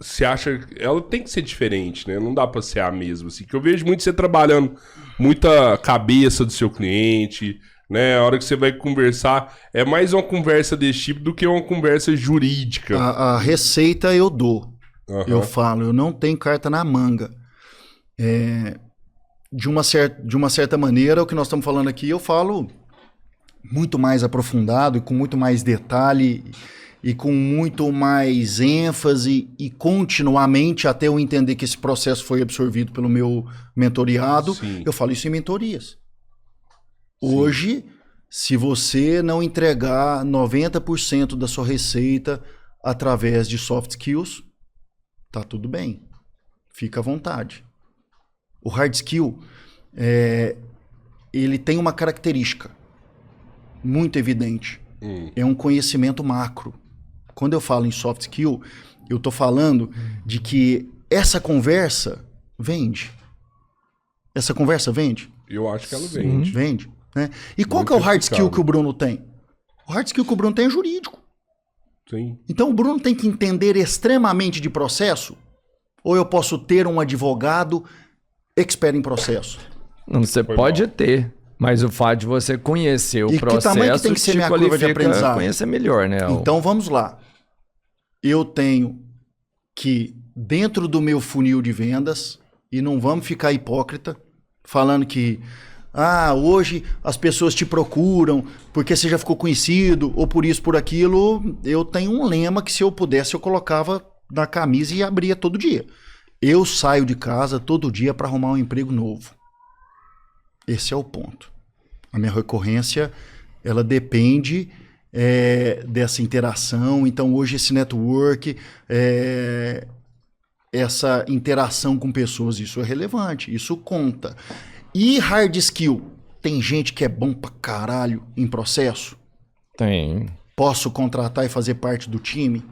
você acha... Ela tem que ser diferente, né? Não dá pra ser a mesma, assim. Que eu vejo muito você trabalhando muita cabeça do seu cliente, né? A hora que você vai conversar, é mais uma conversa desse tipo do que uma conversa jurídica. A receita eu dou. Uhum. Eu falo, eu não tenho carta na manga. De uma certa maneira, o que nós estamos falando aqui, eu falo muito mais aprofundado e com muito mais detalhe e com muito mais ênfase e continuamente até eu entender que esse processo foi absorvido pelo meu mentoriado. Sim. Eu falo isso em mentorias. Hoje, se você não entregar 90% da sua receita através de soft skills, tá tudo bem. Fica à vontade. O hard skill, ele tem uma característica muito evidente. É um conhecimento macro. Quando eu falo em soft skill, eu estou falando de que essa conversa vende. Essa conversa vende? Eu acho que ela vende. Vende. Né? E qual que é o hard skill que o Bruno tem? O hard skill que o Bruno tem é jurídico. Sim. Então o Bruno tem que entender extremamente de processo, ou eu posso ter um advogado expert em processo? Não, você pode ter, mas o fato de você conhecer o processo... E que tamanho que tem que ser minha curva de aprendizagem? Conhecer melhor, né? Então vamos lá. Eu tenho que, dentro do meu funil de vendas, e não vamos ficar hipócrita, falando que hoje as pessoas te procuram porque você já ficou conhecido, ou por isso, por aquilo. Eu tenho um lema que, se eu pudesse, eu colocava na camisa e abria todo dia. Eu saio de casa todo dia para arrumar um emprego novo. Esse é o ponto. A minha recorrência, ela depende dessa interação. Então, hoje, esse network, essa interação com pessoas, isso é relevante, isso conta. E hard skill? Tem gente que é bom pra caralho em processo? Tem. Posso contratar e fazer parte do time?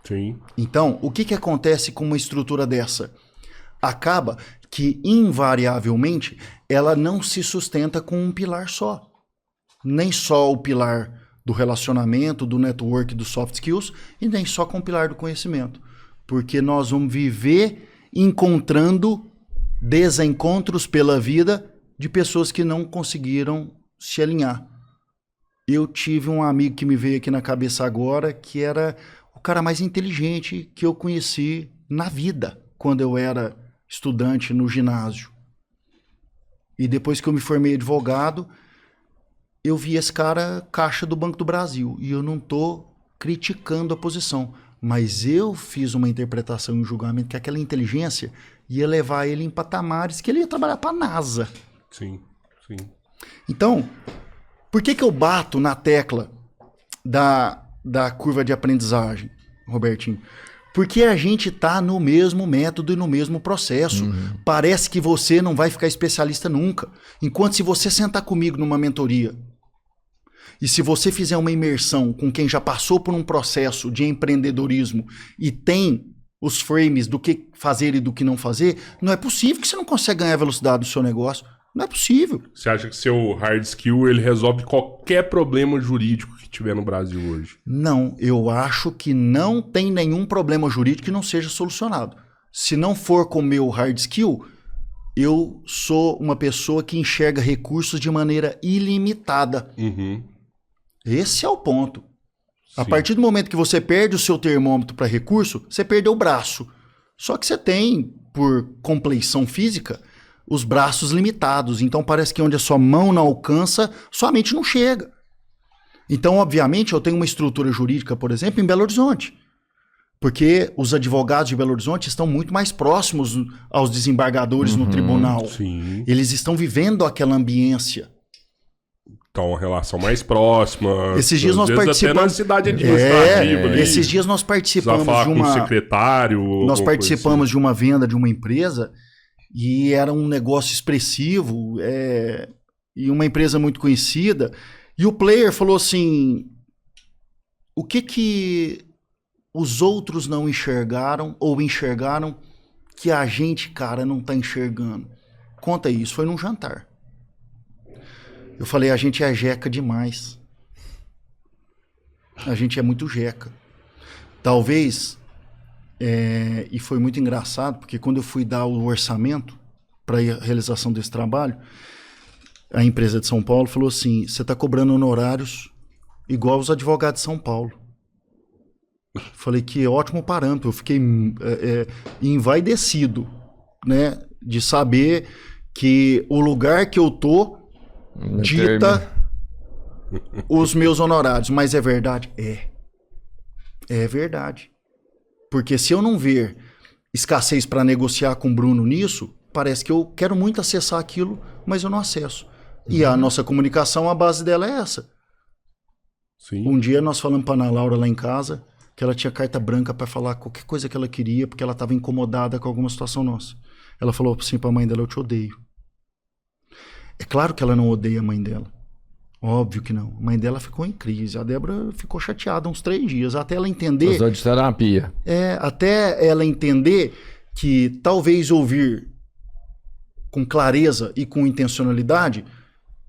Sim. Então, o que acontece com uma estrutura dessa? Acaba que, invariavelmente, ela não se sustenta com um pilar só. Nem só o pilar do relacionamento, do network, dos soft skills, e nem só com o pilar do conhecimento. Porque nós vamos viver encontrando desencontros pela vida de pessoas que não conseguiram se alinhar. Eu tive um amigo que me veio aqui na cabeça agora, que era o cara mais inteligente que eu conheci na vida, quando eu era estudante no ginásio. E depois que eu me formei advogado, eu vi esse cara caixa do Banco do Brasil. E eu não estou criticando a posição, mas eu fiz uma interpretação e um julgamento que aquela inteligência ia levar ele em patamares que ele ia trabalhar para a NASA. Sim, sim. Então, por que eu bato na tecla da curva de aprendizagem, Robertinho? Porque a gente está no mesmo método e no mesmo processo. Parece que você não vai ficar especialista nunca. Enquanto, se você sentar comigo numa mentoria e se você fizer uma imersão com quem já passou por um processo de empreendedorismo e tem os frames do que fazer e do que não fazer, não é possível que você não consiga ganhar velocidade do seu negócio. Não é possível. Você acha que seu hard skill ele resolve qualquer problema jurídico que tiver no Brasil hoje? Não, eu acho que não tem nenhum problema jurídico que não seja solucionado. Se não for com o meu hard skill, eu sou uma pessoa que enxerga recursos de maneira ilimitada. Esse é o ponto. Sim. A partir do momento que você perde o seu termômetro para recurso, você perdeu o braço. Só que você tem, por compleição física, os braços limitados. Então parece que onde a sua mão não alcança, sua mente não chega. Então, obviamente, eu tenho uma estrutura jurídica, por exemplo, em Belo Horizonte. Porque os advogados de Belo Horizonte estão muito mais próximos aos desembargadores no tribunal. Sim. Eles estão vivendo aquela ambiência. Então, uma relação mais próxima. Esses dias nós participamos... Até na cidade administrativa. Ali. Esses dias nós participamos falar de uma... com o secretário. Nós participamos de uma venda de uma empresa e era um negócio expressivo e uma empresa muito conhecida. E o player falou assim, o que os outros não enxergaram ou enxergaram que a gente, cara, não tá enxergando? Conta isso, foi num jantar. Eu falei, a gente é jeca demais. A gente é muito jeca. Talvez E foi muito engraçado, porque quando eu fui dar o orçamento para a realização desse trabalho, a empresa de São Paulo falou assim, você está cobrando honorários igual os advogados de São Paulo. Falei que ótimo parâmetro, eu fiquei envaidecido, né, de saber que o lugar que eu tô dita os meus honorários. Mas é verdade? É verdade. Porque se eu não ver escassez para negociar com o Bruno nisso, parece que eu quero muito acessar aquilo, mas eu não acesso. E a nossa comunicação, a base dela é essa. Sim. Um dia nós falamos para Ana Laura lá em casa que ela tinha carta branca para falar qualquer coisa que ela queria, porque ela estava incomodada com alguma situação nossa. Ela falou assim para a mãe dela, eu te odeio. É claro que ela não odeia a mãe dela. Óbvio que não. A mãe dela ficou em crise. A Débora ficou chateada uns 3 dias, até ela entender... Precisou de terapia. Até ela entender que talvez ouvir com clareza e com intencionalidade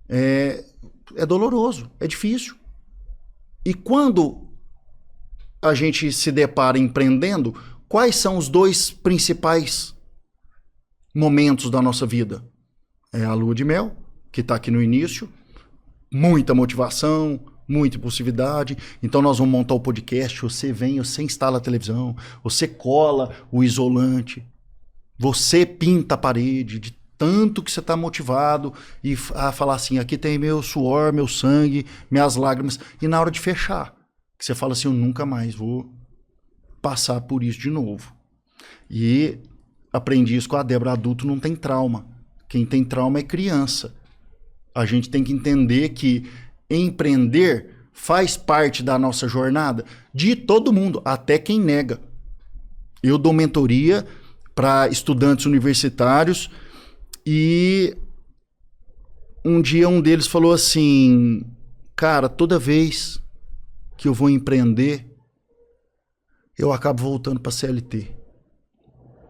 é doloroso, é difícil. E quando a gente se depara empreendendo, quais são os 2 principais momentos da nossa vida? É a lua de mel, que está aqui no início, muita motivação, muita impulsividade. Então nós vamos montar o podcast, você vem, você instala a televisão, você cola o isolante, você pinta a parede, de tanto que você está motivado e a falar assim, aqui tem meu suor, meu sangue, minhas lágrimas. E na hora de fechar, que você fala assim, eu nunca mais vou passar por isso de novo. E aprendi isso com a Débora, adulto não tem trauma. Quem tem trauma é criança. A gente tem que entender que empreender faz parte da nossa jornada de todo mundo, até quem nega. Eu dou mentoria para estudantes universitários e um dia um deles falou assim, cara, toda vez que eu vou empreender, eu acabo voltando para CLT.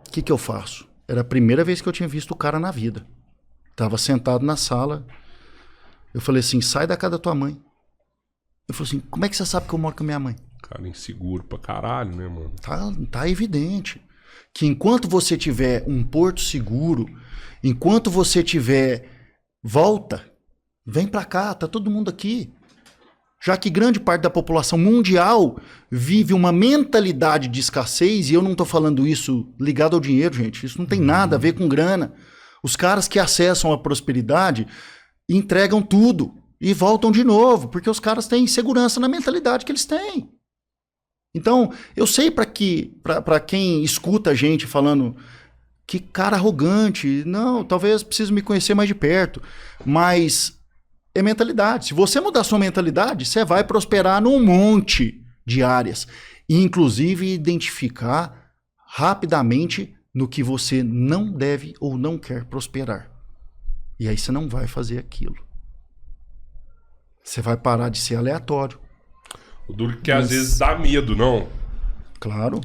O que eu faço? Era a primeira vez que eu tinha visto o cara na vida. Tava sentado na sala. Eu falei assim, sai da casa da tua mãe. Ele falou assim, como é que você sabe que eu moro com a minha mãe? Cara, inseguro pra caralho, né, mano? Tá evidente. Que enquanto você tiver um porto seguro, enquanto você tiver volta, vem pra cá, tá todo mundo aqui. Já que grande parte da população mundial vive uma mentalidade de escassez, e eu não tô falando isso ligado ao dinheiro, gente. Isso não tem nada a ver com grana. Os caras que acessam a prosperidade entregam tudo e voltam de novo, porque os caras têm segurança na mentalidade que eles têm. Então, eu sei para quem escuta a gente falando que cara arrogante, não, talvez precise me conhecer mais de perto, mas é mentalidade. Se você mudar sua mentalidade, você vai prosperar num monte de áreas, e inclusive identificar rapidamente no que você não deve ou não quer prosperar. E aí você não vai fazer aquilo. Você vai parar de ser aleatório. O duro que às vezes dá medo, não? Claro.